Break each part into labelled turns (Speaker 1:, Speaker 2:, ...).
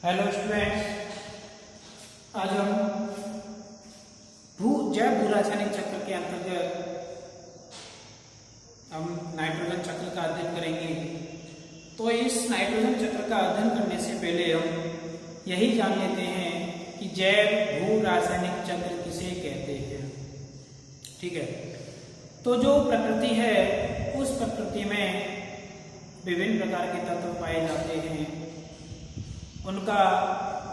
Speaker 1: Hello students, आज हम जैव भू रासायनिक चक्र के अंतर्गत हम नाइट्रोजन चक्र का अध्ययन करेंगे। तो इस नाइट्रोजन चक्र का अध्ययन करने से पहले हम यही जान लेते हैं कि जैव भू रासायनिक चक्र किसे कहते हैं। ठीक है, तो जो प्रकृति है उस प्रकृति में विभिन्न प्रकार के तत्व पाए जाते हैं, उनका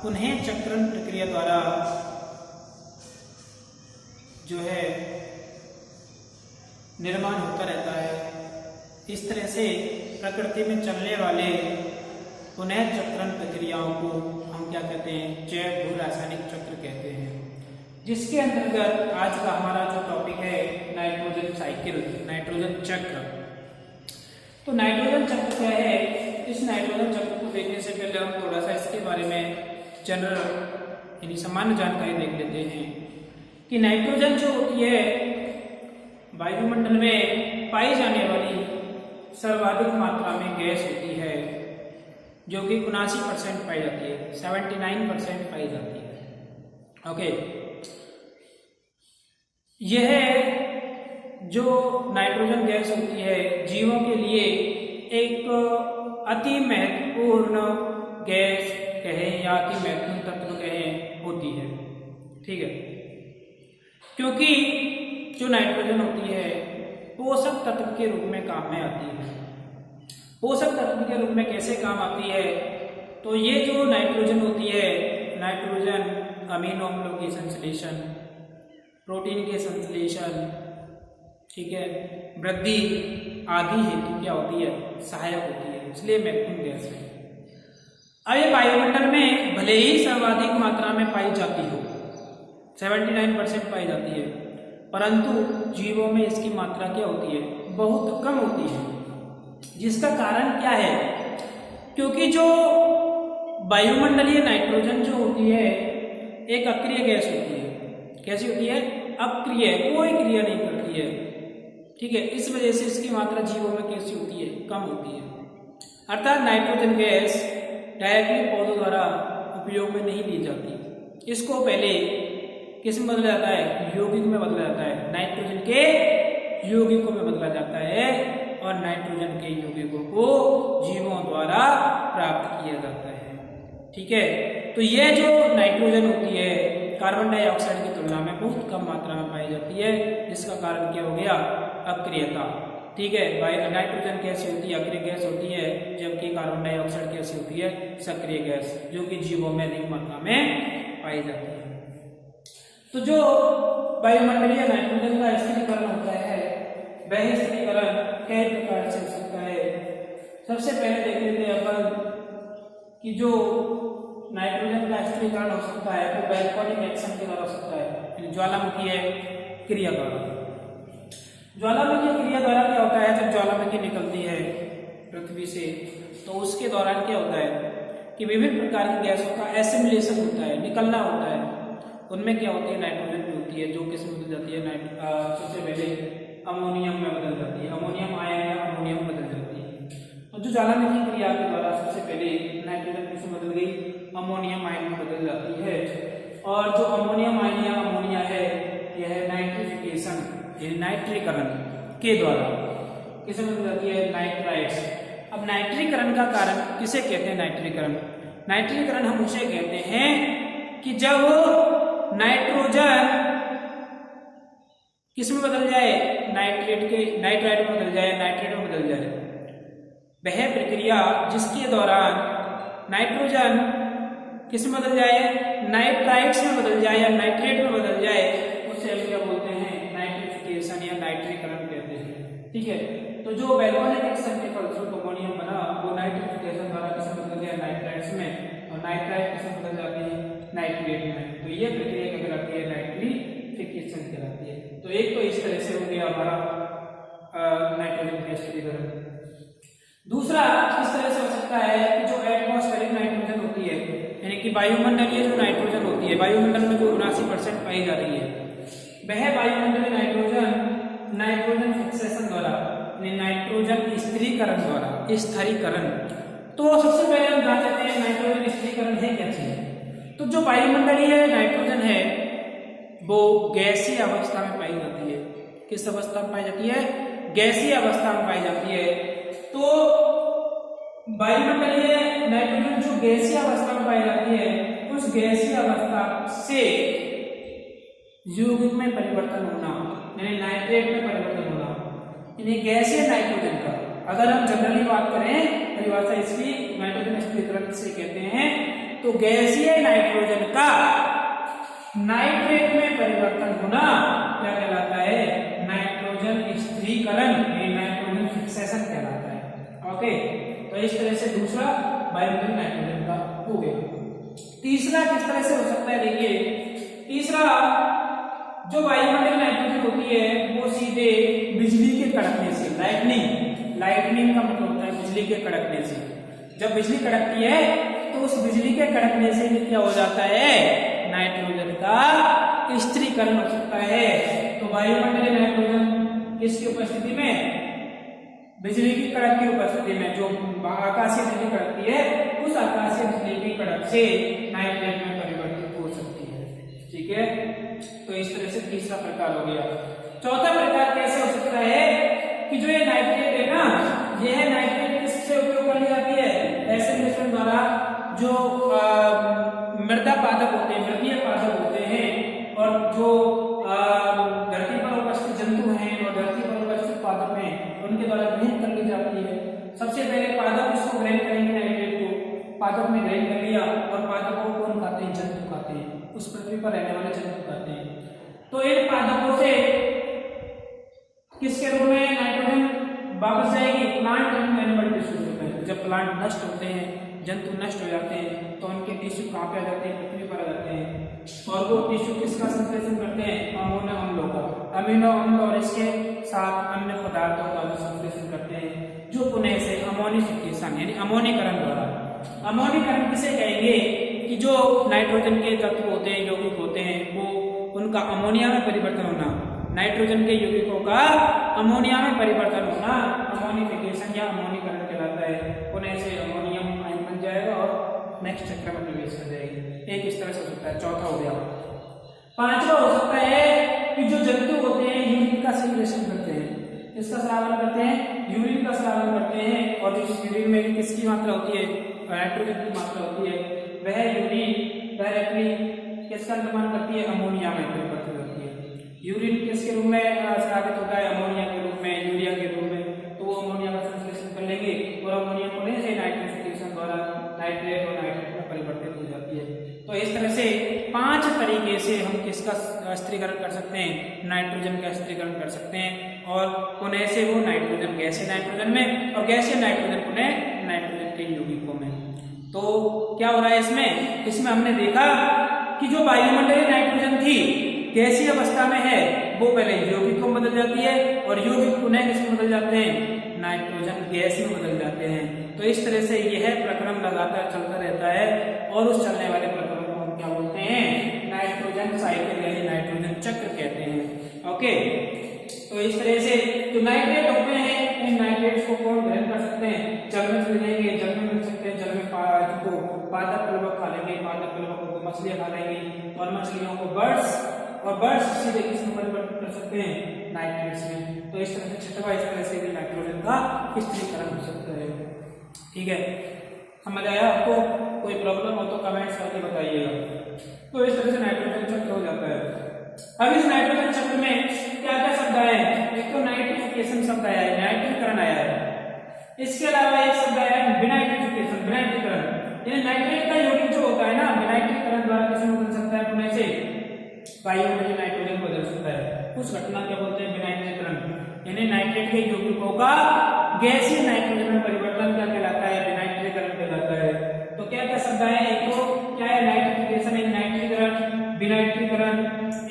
Speaker 1: पुनः चक्रण प्रक्रिया द्वारा जो है निर्माण होता रहता है। इस तरह से प्रकृति में चलने वाले पुनः चक्रण प्रक्रियाओं को हम क्या कहते हैं, जैव भू रासायनिक चक्र कहते हैं। जिसके अंतर्गत आज का हमारा जो टॉपिक है नाइट्रोजन साइकिल, नाइट्रोजन चक्र। तो नाइट्रोजन चक्र क्या है? इस नाइट्रोजन चक्र को देखने से पहले हम थोड़ा सा इसके बारे में जनरल यानी सामान्य जानकारी देख लेते हैं कि नाइट्रोजन जो होती है वायुमंडल में पाई जाने वाली सर्वाधिक मात्रा में गैस होती है, जो कि 79% पाई जाती है, 79% पाई जाती है। ओके, यह जो नाइट्रोजन गैस होती है जीवों के लिए एक अति महत्वपूर्ण गैस कहें या अति महत्वपूर्ण तत्व कहें होती है। ठीक है, क्योंकि जो नाइट्रोजन होती है पोषक तत्व के रूप में काम में आती है। पोषक तत्व के रूप में कैसे काम आती है? तो ये जो नाइट्रोजन होती है, नाइट्रोजन अमीनो अम्लों के संश्लेषण, प्रोटीन के संश्लेषण, ठीक है, वृद्धि आदि हेतु क्या होती है, सहायक होती है, इसलिए महत्वपूर्ण गैस है। अब ये वायुमंडल में भले ही सर्वाधिक मात्रा में पाई जाती हो, 79% पाई जाती है, परंतु जीवों में इसकी मात्रा क्या होती है, बहुत कम होती है। जिसका कारण क्या है? क्योंकि जो वायुमंडलीय नाइट्रोजन जो होती है एक अक्रिय गैस होती है। कैसी होती है? अक्रिय, कोई क्रिया नहीं करती है। ठीक है, इस वजह से इसकी मात्रा जीवों में कैसी होती है, कम होती है। अर्थात नाइट्रोजन गैस डायरेक्टली पौधों द्वारा उपयोग में नहीं ली जाती। इसको पहले किस में बदला जाता है? यौगिक में बदला जाता है। नाइट्रोजन के यौगिकों में बदला जाता है और नाइट्रोजन के यौगिकों को जीवों द्वारा प्राप्त किया जाता है। ठीक है, तो यह जो नाइट्रोजन होती है कार्बन डाइऑक्साइड की तुलना में बहुत कम मात्रा में पाई जाती है, जिसका कारण क्या हो गया? अक्रियता। ठीक है, नाइट्रोजन कैसी होती है? अक्रिय गैस होती है, जबकि कार्बन डाइऑक्साइड कैसी होती है? सक्रिय गैस, जो कि जीवों में अधिक मात्रा में पाई जाती है। तो जो वायुमंडलीय नाइट्रोजन का स्थिरीकरण होता है, वह स्थिरीकरण कई प्रकार से हो सकता है। सबसे पहले देख लेते हैं अपन कि जो नाइट्रोजन का स्थिरीकरण हो सकता है वो वैल्कोनिक एक्शन के द्वारा हो सकता है, ज्वालामुखीय क्रिया द्वारा। ज्वालामुखी क्रिया द्वारा क्या होता है? जब ज्वालामुखी निकलती है पृथ्वी से, तो उसके दौरान क्या होता है कि विभिन्न प्रकार की गैसों का एसिमिलेशन होता है, निकलना होता है। उनमें क्या होती है? नाइट्रोजन भी होती है, जो किसमें बदल जाती है? सबसे पहले अमोनियम में बदल जाती है, अमोनियम आयन या अमोनियम में बदल जाती है। और जो ज्वालामुखी क्रिया के द्वारा सबसे पहले नाइट्रोजन किसमें बदल गई? अमोनियम आयन में बदल जाती है। और जो अमोनियम आयन या अमोनिया है, यह नाइट्रिफिकेशन यानी नाइट्रीकरण के द्वारा किसे बदल जाती है? नाइट्राइट्स। अब नाइट्रीकरण का कारण किसे कहते हैं? नाइट्रीकरण, नाइट्रीकरण हम उसे कहते हैं कि जब नाइट्रोजन किसमें बदल जाए? नाइट्राइट में बदल जाए, नाइट्रेट में बदल जाए। वह प्रक्रिया जिसके दौरान नाइट्रोजन किस में बदल जाए? नाइट्राइट्स में बदल जाए या नाइट्रेट में बदल जाए, उसे हम क्या बोलते हैं? नाइट्रिफिकेशन या नाइट्रीकरण कहते हैं। ठीक है, तो जो वैल्कोनिक एक्शन के फलस्वरूप अमोनियम बना वो नाइट्रिफिकेशन द्वारा किस में बदल गया? नाइट्राइट्स में, और नाइट्राइट किस में बदल जाते हैं? नाइट्रेट में। तो ये प्रक्रिया क्या कहलाती है? नाइट्रिफिकेशन कहलाती है। तो एक तो इस तरह से हो गया हमारा नाइट्रोजन गैस स्थिरीकरण। दूसरा इस तरह से हो सकता है कि जो एटमॉस्फेरिक नाइट्रोजन होती है, यानी कि वायुमंडलीय जो नाइट्रोजन होती है, वायुमंडल में जो 79% पाई जा रही है, वह वायुमंडलीय नाइट्रोजन फिक्सेशन द्वारा, नाइट्रोजन स्थिरीकरण द्वारा, स्थिरीकरण। तो सबसे पहले हम जान लेते हैं नाइट्रोजन स्थिरीकरण है क्या। तो जो वायुमंडलीय नाइट्रोजन है वो गैसीय अवस्था में पाई जाती है। किस अवस्था में पाई जाती है? गैसीय अवस्था में पाई जाती है। तो वायुमंडलीय नाइट्रोजन जो गैसीय अवस्था में पाई जाती है, उस गैसीय अवस्था से यौगिक में परिवर्तन होना, यानी नाइट्रेट में परिवर्तन होना, यानी गैसीय नाइट्रोजन का अगर हम जनरली बात करें, परिभाषा इसकी नाइट्रोजन स्थिरीकरण से कहते हैं, तो गैसीय नाइट्रोजन का नाइट्रेट में परिवर्तन होना क्या कहलाता है? नाइट्रोजन स्थिरीकरण, नाइट्रोजन फिक्सेशन कहलाता है। ओके, तो इस तरह से दूसरा वायुमंडलीय नाइट्रोजन का हो गया। तीसरा किस तरह से हो सकता है? देखिए, तीसरा जो वायुमंडलीय नाइट्रोजन होती है वो सीधे बिजली के कड़कने से, लाइटनिंग का मतलब होता है बिजली के कड़कने से। जब बिजली कड़कती है तो उस बिजली के कड़कने से क्या हो जाता है? नाइट्रोजन का स्थिरीकरण हो सकता है। तो वायुमंडलीय नाइट्रोजन किसकी उपस्थिति में? बिजली की कड़क की उपस्थिति में, जो आकाशीय बिजली कड़कती है, उस आकाशीय बिजली की कड़क से नाइट्रेट में परिवर्तित हो सकती है। ठीक है, तो इस तरह से तीसरा प्रकार हो गया। चौथा प्रकार कैसे हो सकता है कि जो ये नाइट्रेट है ना, यह नाइट्रेट किससे उपयोग कर ली जाती है? ऐसे मिश्रण द्वारा जो मृदा पादप होते हैं, मृदीय पादप होते हैं, और जो धरती पर उपस्थित जंतु हैं और धरती पर उपस्थित पादप हैं, उनके द्वारा ग्रहण कर ली जाती है। सबसे पहले पादप इसको ग्रहण करेंगे, नाइट्रेट को पादप में ग्रहण कर लिया, और पादपों को कौन खाते हैं? जंतु खाते हैं, उस पृथ्वी पर रहने वाले जंतु खाते हैं। तो इन पादपों से किसके रूप में नाइट्रोजन वापस जाएगी? प्लांट एंड एनिमल टिश्यू में। जब प्लांट नष्ट होते हैं, जंतु नष्ट हो जाते हैं, तो उनके टिश्यू कहाँ पे आ जाते हैं? पृथ्वी पर आ जाते हैं। और वो टिश्यू किसका संश्लेषण करते हैं? अमोनियम अम्लों का, अमीनो अम्ल और इसके साथ अन्य पदार्थों का संश्लेषण करते हैं, जो पुनः से अमोनिफिकेशन यानी अमोनीकरण द्वारा। अमोनीकरण किसे कहेंगे? कि जो नाइट्रोजन के तत्व होते हैं, यौगिक होते हैं, वो उनका अमोनिया में परिवर्तन होना, नाइट्रोजन के यौगिकों का अमोनिया में परिवर्तन होना अमोनिफिकेशन या अमोनीकरण कहलाता है। पुनः से अमोनियम आयन बन जाएगा और नेक्स्ट चक्र में प्रवेश कर जाएगी। एक इस तरह से हो सकता है। चौथा हो गया। पांचवा हो सकता है कि जो जंतु होते हैं यूरिन का सेक्रेशन करते हैं, इसका स्रावन करते हैं, यूरिन का स्रावन करते हैं, और इस यूरिन में भी किसकी मात्रा होती है? नाइट्रोजन की मात्रा होती है। वह यूरिन डायरेक्टली किसका निर्माण करती है? अमोनिया में परिवर्तित होती है। यूरिन किसके रूप में स्रावित होता है? अमोनिया के रूप में, यूरिया के रूप में। तो वो अमोनिया का संश्लेषण कर लेंगे और अमोनिया को से नाइट्रिफिकेशन द्वारा नाइट्रेट और नाइट्रेट में परिवर्तित हो जाती है। तो इस तरह से 5 तरीके से हम किसका स्थिरीकरण कर सकते हैं? नाइट्रोजन का स्थिरीकरण कर सकते हैं, और पुनः से वो नाइट्रोजन गैसीय नाइट्रोजन में, और गैसीय नाइट्रोजन पुनः नाइट्रोजन के यौगिकों में। तो क्या हो रहा है इसमें? इसमें हमने देखा कि जो वायुमंडलीय नाइट्रोजन थी गैसीय अवस्था में है, वो पहले यौगिकों में बदल जाती है, और यौगिक पुनः किसमें बदल जाते हैं? नाइट्रोजन गैस में बदल जाते हैं। तो इस तरह से यह प्रक्रम लगातार चलता रहता है, और उस चलने वाले प्रक्रम को हम क्या बोलते हैं? नाइट्रोजन साइकिल यानी नाइट्रोजन चक्र कहते हैं। ओके, तो इस तरह से जो नाइट्रेट होते हैं, इन नाइट्रेट्स को कौन ग्रहण कर सकते हैं? जल में चले जाएंगे, जल में मिल सकते हैं, जल में पादप प्लवक खा लेंगे, पादप प्लवकों को मछलियां खा लेंगी, और मछलियों को बर्ड्स, और बर्ड्स सीधे किसमें परिवर्तित कर सकते हैं? नाइट्रेट्स में। तो इस तरह से छठवां इस तरह से भी नाइट्रोजन का स्थिरीकरण हो सकता है। ठीक है, समझ आया आपको? कोई प्रॉब्लम हो तो कमेंट्स करके बताइएगा। तो इस तरह से नाइट्रोजन चक्र हो जाता है। अब इस नाइट्रोजन चक्र में क्या क्या शब्द आए हैं? एक तो नाइट्रिफिकेशन शब्द आया है, नाइट्रीकरण आया है। इसके अलावा एक शब्द आया है विनाइट्रिफिकेशन, विनाइट्रीकरण। यानी नाइट्रेट का यौगिक जो होता है ना, विनाइट्रीकरण द्वारा किसमें बदल सकता है? पुनः से वायुमंडलीय नाइट्रोजन बदल सकता है। उस घटना क्या बोलते हैं? विनाइट्रीकरण। यानी नाइट्रेट के यौगिकों का गैसीय नाइट्रोजन में परिवर्तन क्या कहलाता है? विनाइट्रीकरण कहलाता है। तो क्या क्या शब्द आए? एक तो क्या है? नाइट्रिफिकेशन, नाइट्रीकरण, विनाइट्रीकरण।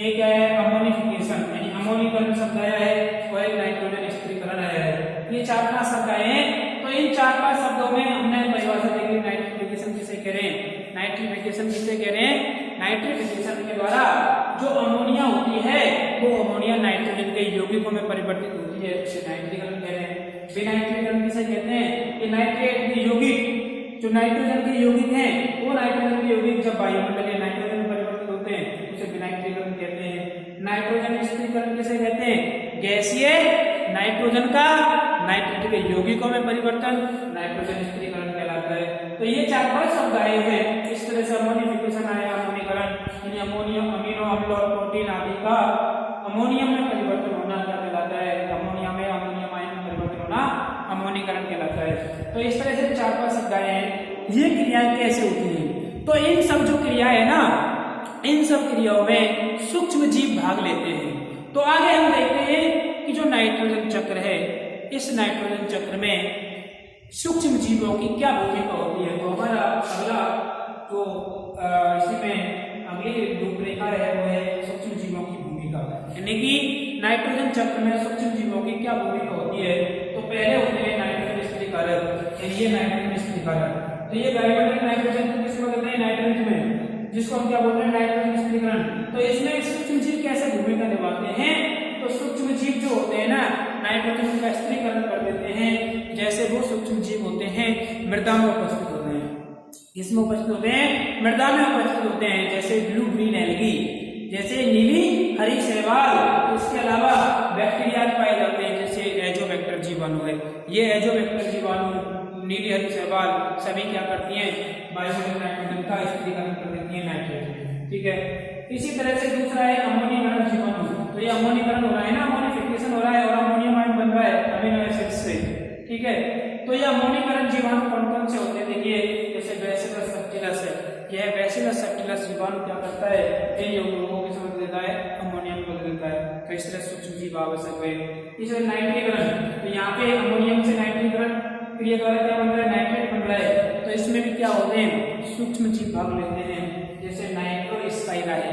Speaker 1: एक है अमोनिफिकेशन यानी अमोनीकरण शब्द आया है, और एक नाइट्रोजन स्थिरीकरण आया है। ये 4-5 शब्द आए हैं। तो इन 4-5 शब्दों में हमने परिभाषा देखी। नाइट्रिफिकेशन किसे कह रहे हैं? नाइट्रिफिकेशन किसे कह रहे हैं? नाइट्रिफिकेशन के द्वारा जो अमोनिया होती है वो अमोनिया नाइट्रोजन के यौगिकों में परिवर्तित होती है, इसे नाइट्रीकरण कह रहे हैं। विनाइट्रीकरण किसे कहते हैं? कि नाइट्रेट के यौगिक, जो नाइट्रोजन के यौगिक हैं, वो नाइट्रोजन के यौगिक जब वायुमंडलीय के यौगिकों में परिवर्तन नाइट्रोजन स्थिरीकरण कहलाता है। तो ये 4-5 शब्द आए हैं। इस तरह से अमोनिफिकेशन आया, अमोनीकरण, यानी अमोनियम, अमीनो अम्ल और प्रोटीन आदि का अमोनियम में परिवर्तन होना क्या कहलाता है? अमोनिया में अमोनियम आयन में परिवर्तन होना अमोनीकरण कहलाता है। तो इस तरह से 4-5 शब्द आए हैं। ये क्रियाएं कैसे होती हैं? तो इन सब जो क्रियाएं है ना, इन सब क्रियाओं में सूक्ष्म जीव भाग लेते हैं। तो आगे हम देखते हैं कि जो नाइट्रोजन चक्र है, इस नाइट्रोजन चक्र में सूक्ष्म जीवों की क्या भूमिका होती है। तो हमारा अगला जो इसी में अगली रूपरेखा है वो है सूक्ष्म जीवों की भूमिका, यानी कि नाइट्रोजन चक्र में सूक्ष्म जीवों की क्या भूमिका होती है। तो पहले होते हैं नाइट्रोजन स्थिरीकारक, ये नाइट्रोजन स्थिरीकारक। तो ये वायुमंडलीय नाइट्रोजन को किसको कहते हैं? नाइट्रोजन में, जिसको हम क्या बोलते हैं? नाइट्रोजन स्थिरीकरण। तो इसमें सूक्ष्म जीव कैसे भूमिका निभाते हैं? तो सूक्ष्म जीव जो होते हैं ना, नाइट्रोजन का स्थिरीकरण कर देते हैं। जैसे वो सूक्ष्म जीव होते हैं मृदा में उपस्थित होते हैं। किसमें उपस्थित होते हैं? मृदा में उपस्थित होते हैं। जैसे ब्लू ग्रीन एल्गी, जैसे नीली हरी शैवाल। इसके अलावा बैक्टीरिया पाए जाते हैं, जैसे एजोबैक्टर जीवाणु है। ये एजोबैक्टर जीवाणु, नीली हरी शैवाल सभी क्या करती हैं? वायुमंडलीय नाइट्रोजन का स्थिरीकरण कर देती है नाइट्रोजन। ठीक है। इसी तरह से दूसरा है अमोनीकरण जीवाणु। तो ये अमोनीकरण हो रहा है ना, अमोनिफिकेशन हो रहा है और अमोनियम आयन बन रहा है अमीनो एसिड से। ठीक है। तो ये अमोनीकरण जीवाणु कौन-कौन से होते हैं? देखिए, जैसे बैसिलस सब्टिलस है। यह बैसिलस सब्टिलस जीवाणु क्या करता है? इन यौगिकों को किस में बदल देता है? अमोनियम में बदल देता है। तो इस तरह सूक्ष्म जीव आवश्यक है। इसमें नाइट्रीकरण, तो यहाँ पे अमोनियम से नाइट्रीकरण क्रिया द्वारा क्या बन रहा है? नाइट्रेट बन रहा है। तो इसमें भी क्या होते हैं? सूक्ष्म जीव भाग लेते हैं। जैसे नाइट्रोस्पाइरा है,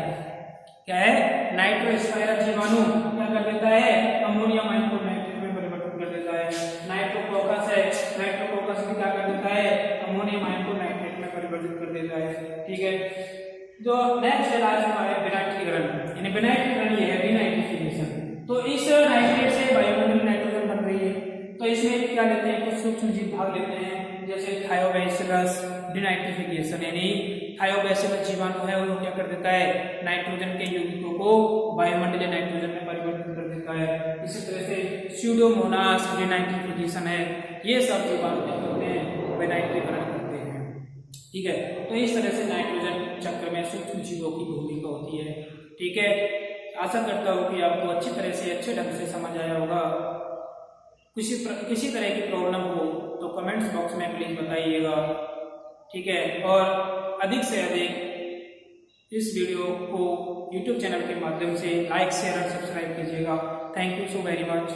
Speaker 1: क्या है? नाइट्रोस्पाइरा जीवाणु क्या कर देता है? अमोनियम आयन को नाइट्रेट में परिवर्तित कर देता है। नाइट्रोकोकस है, नाइट्रोकोकस भी क्या कर देता है? अमोनियम आयन को नाइट्रेट में परिवर्तित कर देता है। ठीक है। जो नेक्स्ट है लास्ट है विनाइट्रीकरण, यानी विनाइट्रीकरण ये है विनाइट्रिफिकेशन। तो इस नाइट्रेट से वायुमंडलीय नाइट्रोजन बन रही है। तो इसमें क्या लेते हैं? कुछ सूक्ष्म जीव भाग लेते हैं। जैसे थायोबैसिलस डिनाइट्रिफिकेशन, यानी थायोबैसिलस जीवाणु है वो क्या कर देता है? नाइट्रोजन के यौगिकों को वायुमंडलीय नाइट्रोजन में परिवर्तित कर देता है। इसी तरह से स्यूडोमोनास डिनाइट्रिफिकेशन है। ये सब जीवाणु क्या करते हैं? विनाइट्रीकरण करते हैं। ठीक है। तो इस तरह से नाइट्रोजन चक्र में सूक्ष्म जीवों की भूमिका होती है। ठीक है। आशा करता हूँ कि आपको अच्छी तरह से, अच्छे ढंग से समझ आया होगा। किसी तरह की प्रॉब्लम हो तो कमेंट्स बॉक्स में प्लीज बताइएगा। ठीक है। और अधिक से अधिक इस वीडियो को YouTube चैनल के माध्यम से लाइक, शेयर और सब्सक्राइब कीजिएगा। Thank you so very much.